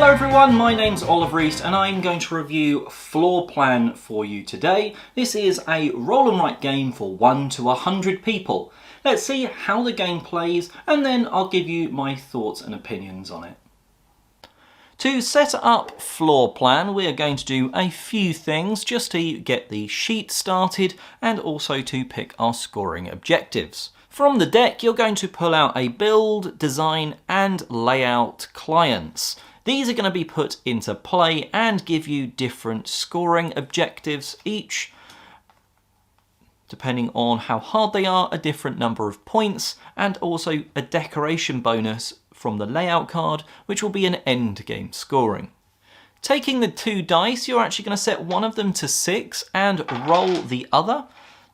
Hello everyone, my name's Oliver East and I'm going to review Floor Plan for you today. This is a roll and write game for 1 to 100 people. Let's see how the game plays and then I'll give you my thoughts and opinions on it. To set up Floor Plan, we are going to do a few things just to get the sheet started and also to pick our scoring objectives. From the deck, you're going to pull out a build, design and layout clients. These are going to be put into play and give you different scoring objectives, each, depending on how hard they are, a different number of points, and also a decoration bonus from the layout card, which will be an end game scoring. Taking the 2 dice, you're actually going to set one of them to 6 and roll the other.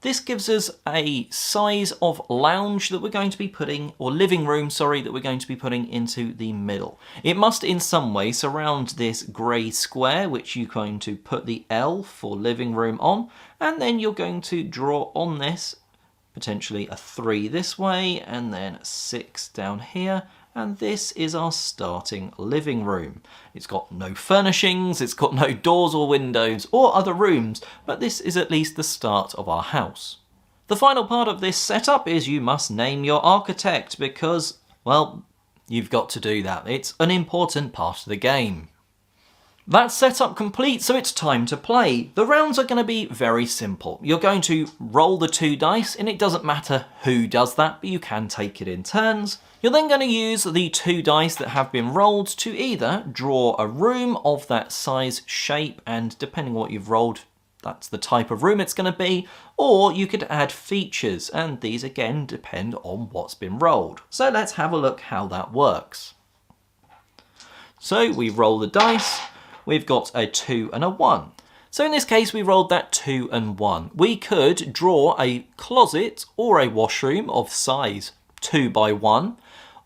This gives us a size of lounge that we're going to be putting, or living room, sorry, that we're going to be putting into the middle. It must in some way surround this grey square, which you're going to put the L for living room on, and then you're going to draw on this potentially a 3 this way, and then a 6 down here, and this is our starting living room. It's got no furnishings, it's got no doors or windows or other rooms, but this is at least the start of our house. The final part of this setup is you must name your architect because, well, you've got to do that. It's an important part of the game. That's setup complete, so it's time to play. The rounds are going to be very simple. You're going to roll the 2 dice, and it doesn't matter who does that, but you can take it in turns. You're then going to use the 2 dice that have been rolled to either draw a room of that size, shape, and depending on what you've rolled, that's the type of room it's going to be, or you could add features, and these again depend on what's been rolled. So let's have a look how that works. So we roll the dice. We've got a 2 and a 1. So in this case, we rolled that 2 and 1. We could draw a closet or a washroom of size 2 by 1,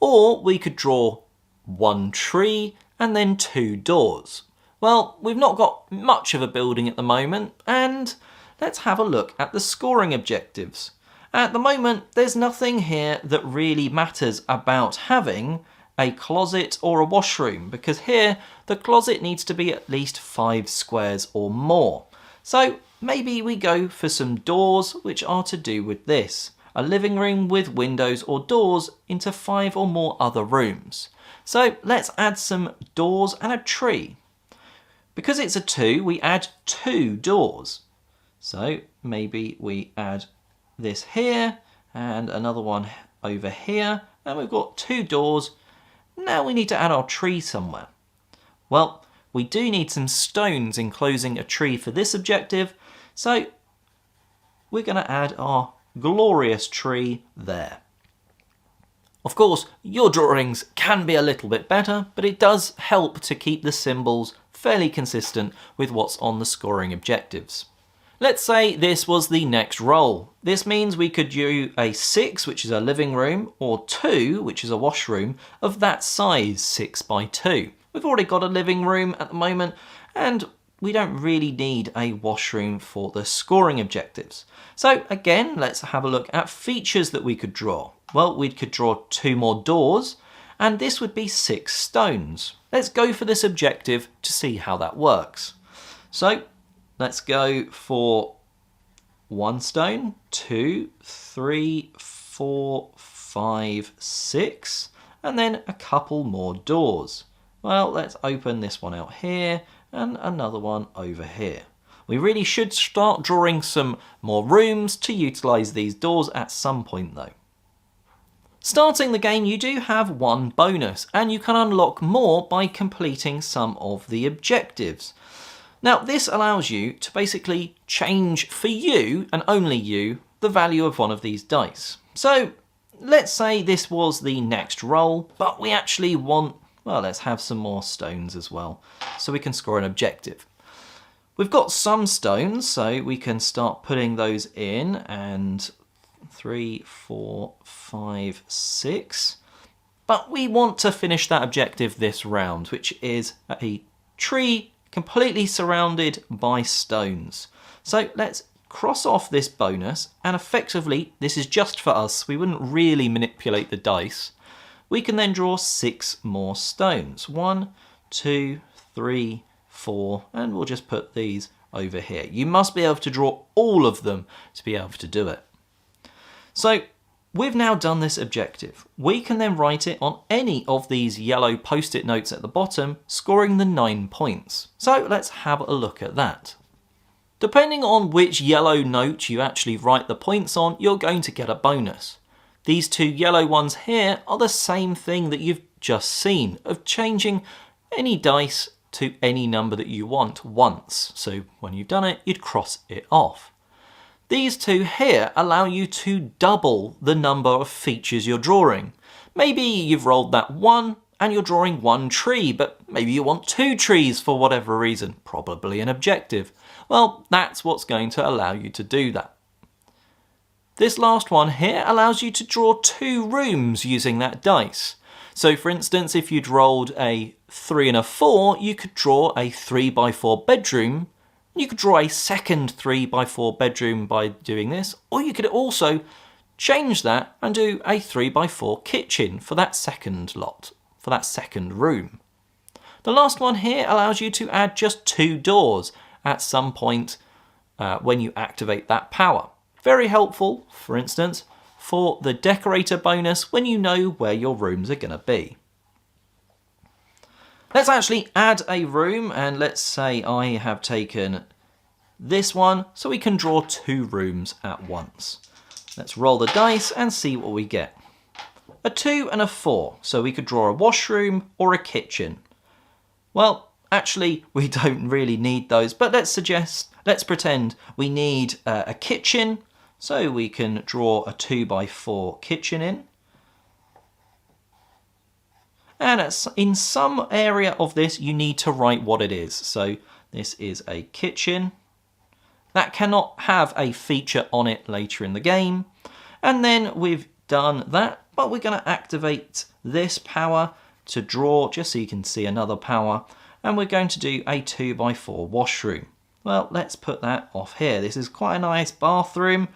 or we could draw 1 tree and then 2 doors. Well, we've not got much of a building at the moment, and let's have a look at the scoring objectives. At the moment, there's nothing here that really matters about having a closet or a washroom, because here the closet needs to be at least 5 squares or more. So maybe we go for some doors which are to do with this. A living room with windows or doors into 5 or more other rooms. So let's add some doors and a tree. Because it's a 2, we add 2 doors. So maybe we add this here and another one over here, and we've got 2 doors. Now we need to add our tree somewhere. Well, we do need some stones enclosing a tree for this objective, so we're going to add our glorious tree there. Of course, your drawings can be a little bit better, but it does help to keep the symbols fairly consistent with what's on the scoring objectives. Let's say this was the next roll. This means we could do a 6, which is a living room, or 2, which is a washroom, of that size, 6 by 2. We've already got a living room at the moment, and we don't really need a washroom for the scoring objectives. So again, let's have a look at features that we could draw. Well, we could draw 2 more doors, and this would be 6 stones. Let's go for this objective to see how that works. So let's go for 1 stone, 2, 3, 4, 5, 6, and then a couple more doors. Well, let's open this one out here and another one over here. We really should start drawing some more rooms to utilise these doors at some point though. Starting the game, you do have 1 bonus, and you can unlock more by completing some of the objectives. Now, this allows you to basically change for you, and only you, the value of one of these dice. So, let's say this was the next roll, but we actually want, well, let's have some more stones as well, so we can score an objective. We've got some stones, so we can start putting those in, and 3, 4, 5, 6. But we want to finish that objective this round, which is a tree completely surrounded by stones. So let's cross off this bonus, and effectively, this is just for us, we wouldn't really manipulate the dice. We can then draw 6 more stones. 1, 2, 3, 4, and we'll just put these over here. You must be able to draw all of them to be able to do it. So we've now done this objective. We can then write it on any of these yellow post-it notes at the bottom, scoring the 9 points. So let's have a look at that. Depending on which yellow note you actually write the points on, you're going to get a bonus. These 2 yellow ones here are the same thing that you've just seen, of changing any dice to any number that you want once. So when you've done it, you'd cross it off. These 2 here allow you to double the number of features you're drawing. Maybe you've rolled that 1 and you're drawing 1 tree, but maybe you want 2 trees for whatever reason, probably an objective. Well, that's what's going to allow you to do that. This last one here allows you to draw 2 rooms using that dice. So for instance, if you'd rolled a 3 and a 4, you could draw a 3x4 bedroom. You could draw a second 3x4 bedroom by doing this, or you could also change that and do a 3x4 kitchen for that second lot, for that second room. The last one here allows you to add just 2 doors at some point when you activate that power. Very helpful, for instance, for the decorator bonus when you know where your rooms are going to be. Let's actually add a room, and let's say I have taken this one so we can draw 2 rooms at once. Let's roll the dice and see what we get. A 2 and a 4, so we could draw a washroom or a kitchen. Well, actually we don't really need those, but let's pretend we need a kitchen, so we can draw a 2x4 kitchen in. And in some area of this you need to write what it is. So this is a kitchen. That cannot have a feature on it later in the game. And then we've done that, but we're going to activate this power to draw, just so you can see another power. And we're going to do a 2x4 washroom. Well, let's put that off here. This is quite a nice bathroom.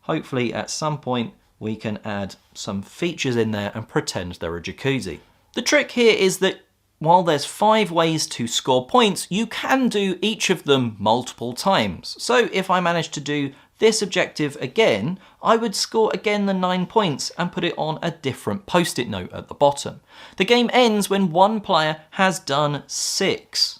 Hopefully at some point we can add some features in there and pretend they're a jacuzzi. The trick here is that while there's 5 ways to score points, you can do each of them multiple times. So if I manage to do this objective again, I would score again the 9 points and put it on a different post-it note at the bottom. The game ends when one player has done 6.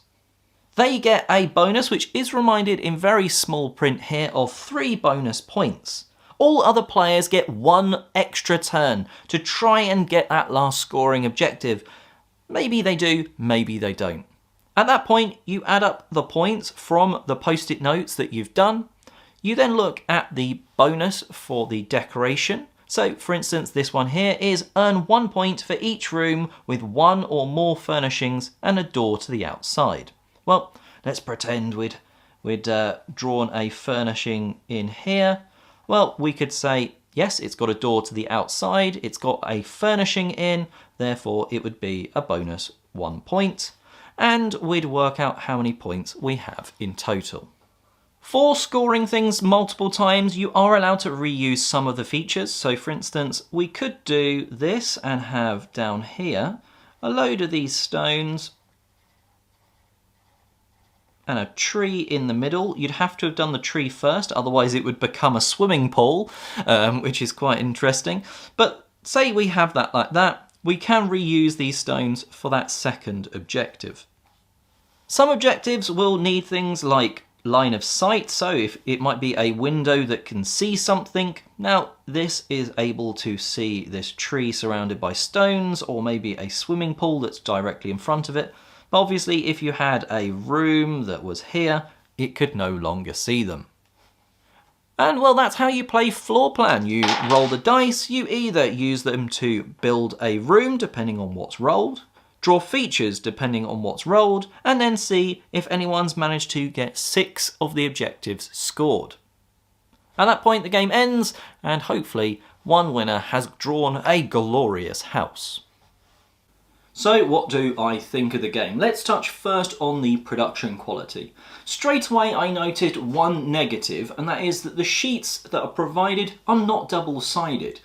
They get a bonus, which is reminded in very small print here, of 3 bonus points. All other players get 1 extra turn to try and get that last scoring objective. Maybe they do, maybe they don't. At that point, you add up the points from the post-it notes that you've done. You then look at the bonus for the decoration. So for instance, this one here is earn 1 point for each room with 1 or more furnishings and a door to the outside. Well, let's pretend we'd drawn a furnishing in here. Well, we could say, yes, it's got a door to the outside, it's got a furnishing in, therefore it would be a bonus 1 point, and we'd work out how many points we have in total. For scoring things multiple times, you are allowed to reuse some of the features. So for instance, we could do this and have down here a load of these stones and a tree in the middle. You'd have to have done the tree first, otherwise it would become a swimming pool, which is quite interesting. But say we have that like that, we can reuse these stones for that second objective. Some objectives will need things like line of sight, so if it might be a window that can see something. Now this is able to see this tree surrounded by stones, or maybe a swimming pool that's directly in front of it. But obviously if you had a room that was here, it could no longer see them. And well, that's how you play floor plan. You roll the dice, you either use them to build a room depending on what's rolled, draw features depending on what's rolled, and then see if anyone's managed to get 6 of the objectives scored. At that point the game ends, and hopefully one winner has drawn a glorious house. So what do I think of the game? Let's touch first on the production quality. Straight away I noted one negative, and that is that the sheets that are provided are not double-sided.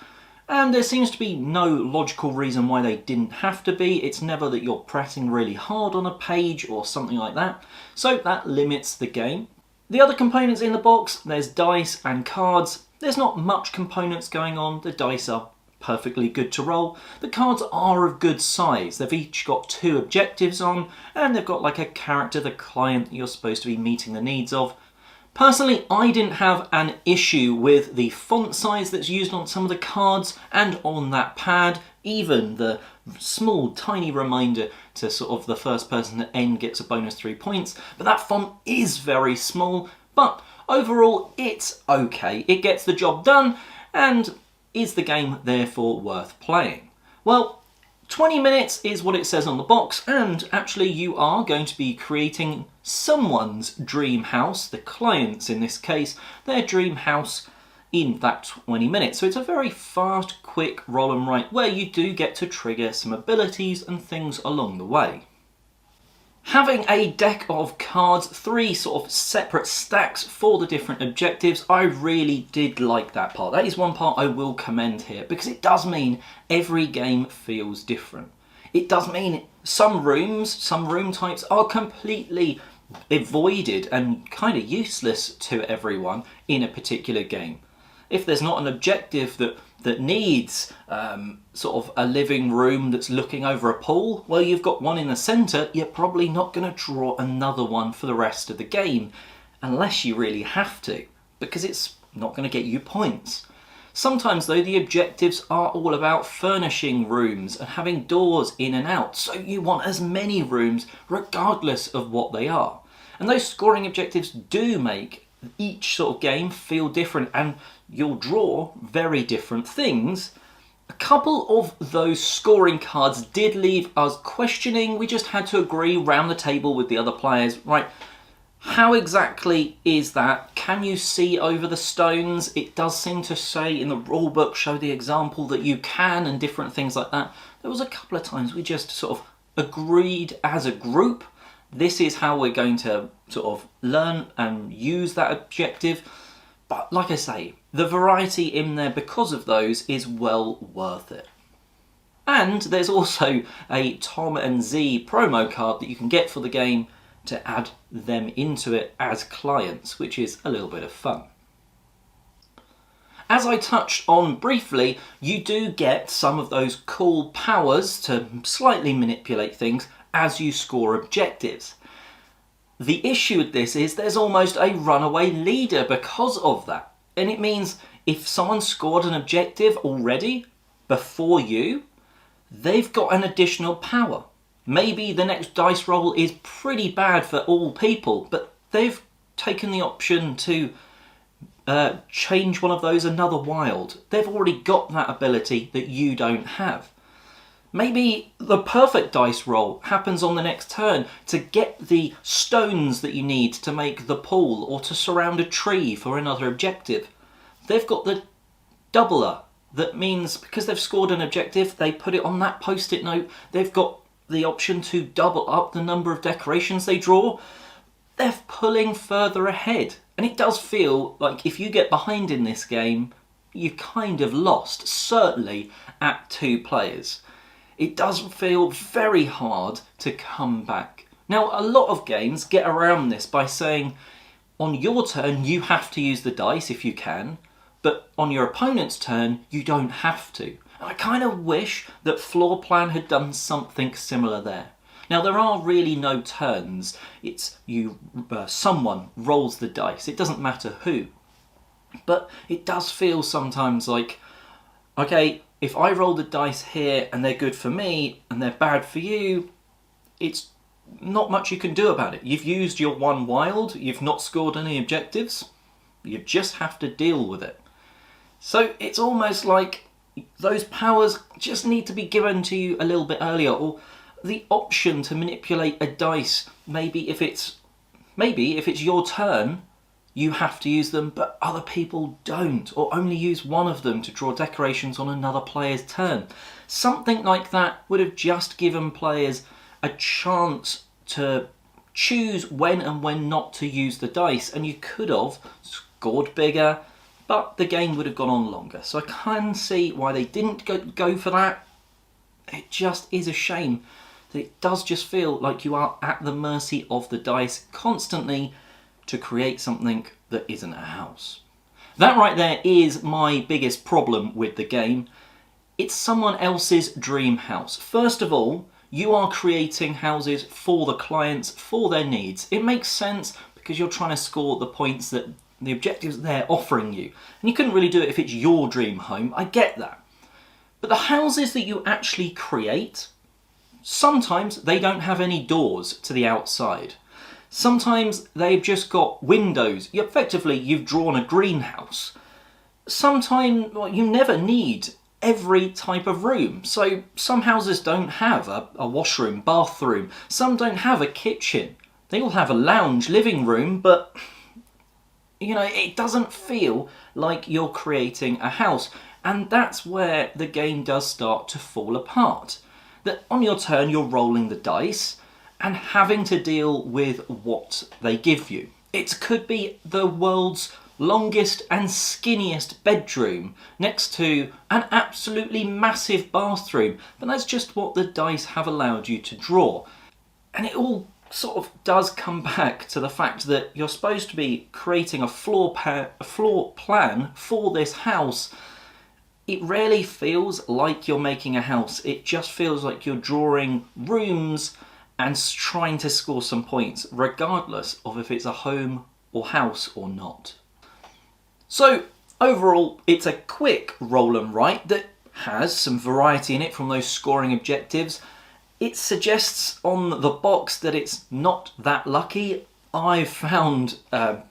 And there seems to be no logical reason why they didn't have to be. It's never that you're pressing really hard on a page or something like that. So that limits the game. The other components in the box, there's dice and cards. There's not much components going on. The dice are perfectly good to roll. The cards are of good size. They've each got 2 objectives on, and they've got like a character, the client that you're supposed to be meeting the needs of. Personally, I didn't have an issue with the font size that's used on some of the cards and on that pad, even the small tiny reminder to sort of the first person to end gets a bonus 3 points, but that font is very small, but overall it's okay. It gets the job done, and is the game therefore worth playing? Well, 20 minutes is what it says on the box, and actually you are going to be creating someone's dream house, the client's in this case, their dream house in that 20 minutes. So it's a very fast, quick roll and write where you do get to trigger some abilities and things along the way. Having a deck of cards, 3 sort of separate stacks for the different objectives, I really did like that part. That is one part I will commend here, because it does mean every game feels different. It does mean some rooms, some room types are completely avoided and kind of useless to everyone in a particular game. If there's not an objective that needs sort of a living room that's looking over a pool, well, you've got one in the centre, you're probably not going to draw another one for the rest of the game, unless you really have to, because it's not going to get you points. Sometimes though, the objectives are all about furnishing rooms and having doors in and out, so you want as many rooms regardless of what they are. And those scoring objectives do make each sort of game feel different, and you'll draw very different things. A couple of those scoring cards did leave us questioning. We just had to agree round the table with the other players, right, how exactly is that? Can you see over the stones? It does seem to say in the rulebook, show the example that you can, and different things like that. There was a couple of times we just sort of agreed as a group, this is how we're going to sort of learn and use that objective. But like I say, the variety in there because of those is well worth it. And there's also a Tom and Z promo card that you can get for the game to add them into it as clients, which is a little bit of fun. As I touched on briefly, you do get some of those cool powers to slightly manipulate things as you score objectives. The issue with this is there's almost a runaway leader because of that. And it means if someone scored an objective already before you, they've got an additional power. Maybe the next dice roll is pretty bad for all people, but they've taken the option to change one of those another wild. They've already got that ability that you don't have. Maybe the perfect dice roll happens on the next turn to get the stones that you need to make the pool or to surround a tree for another objective. They've got the doubler. That means because they've scored an objective, they put it on that post-it note. They've got the option to double up the number of decorations they draw. They're pulling further ahead. And it does feel like if you get behind in this game, you've kind of lost, certainly at 2 players. It does feel very hard to come back. Now, a lot of games get around this by saying, on your turn, you have to use the dice if you can, but on your opponent's turn, you don't have to. And I kind of wish that Floor Plan had done something similar there. Now, there are really no turns. It's someone rolls the dice. It doesn't matter who. But it does feel sometimes like, okay, if I roll the dice here and they're good for me and they're bad for you, it's not much you can do about it. You've used your one wild, you've not scored any objectives, you just have to deal with it. So it's almost like those powers just need to be given to you a little bit earlier, or the option to manipulate a dice. Maybe if it's your turn, you have to use them, but other people don't, or only use one of them to draw decorations on another player's turn. Something like that would have just given players a chance to choose when and when not to use the dice, and you could have scored bigger, but the game would have gone on longer. So I can see why they didn't go for that. It just is a shame that it does just feel like you are at the mercy of the dice constantly to create something that isn't a house. That right there is my biggest problem with the game. It's someone else's dream house. First of all, you are creating houses for the clients, for their needs. It makes sense because you're trying to score the points that the objectives they're offering you. And you couldn't really do it if it's your dream home, I get that. But the houses that you actually create, sometimes they don't have any doors to the outside. Sometimes they've just got windows. Effectively, you've drawn a greenhouse. Sometimes you never need every type of room. So some houses don't have a washroom, bathroom. Some don't have a kitchen. They all have a lounge, living room, but you know, it doesn't feel like you're creating a house. And that's where the game does start to fall apart. That on your turn, you're rolling the dice and having to deal with what they give you. It could be the world's longest and skinniest bedroom next to an absolutely massive bathroom, but that's just what the dice have allowed you to draw. And it all sort of does come back to the fact that you're supposed to be creating a floor plan for this house. It rarely feels like you're making a house. It just feels like you're drawing rooms and trying to score some points, regardless of if it's a home or house or not. So overall, it's a quick roll and write that has some variety in it from those scoring objectives. It suggests on the box that it's not that lucky. I've found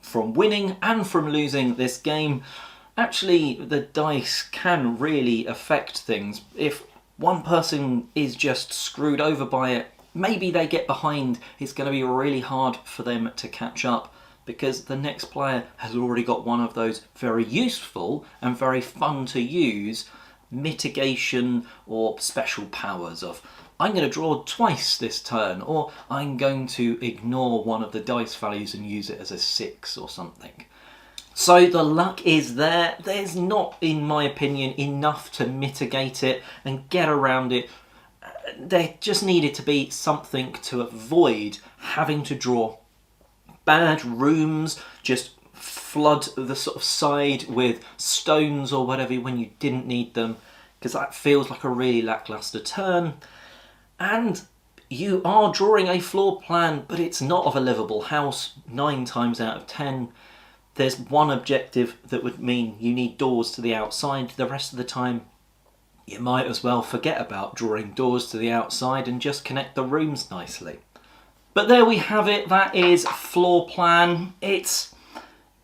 from winning and from losing this game, actually the dice can really affect things. If one person is just screwed over by it, maybe they get behind, it's going to be really hard for them to catch up because the next player has already got one of those very useful and very fun to use mitigation or special powers of I'm going to draw twice this turn, or I'm going to ignore one of the dice values and use it as a 6 or something. So the luck is there. There's not, in my opinion, enough to mitigate it and get around it. There just needed to be something to avoid having to draw bad rooms, just flood the sort of side with stones or whatever when you didn't need them, because that feels like a really lackluster turn. And you are drawing a floor plan, but it's not of a livable house 9 times out of 10. There's one objective that would mean you need doors to the outside. The rest of the time, you might as well forget about drawing doors to the outside and just connect the rooms nicely. But there we have it. That is Floor Plan. It's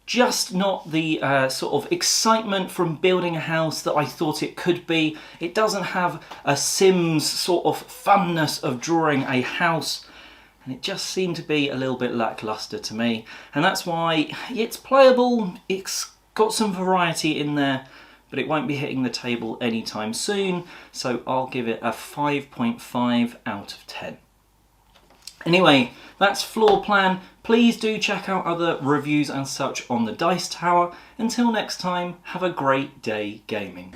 just not the sort of excitement from building a house that I thought it could be. It doesn't have a Sims sort of funness of drawing a house, and it just seemed to be a little bit lackluster to me. And that's why it's playable, it's got some variety in there, but it won't be hitting the table anytime soon, so I'll give it a 5.5 out of 10. Anyway, that's Floor Plan. Please do check out other reviews and such on the Dice Tower. Until next time, have a great day gaming.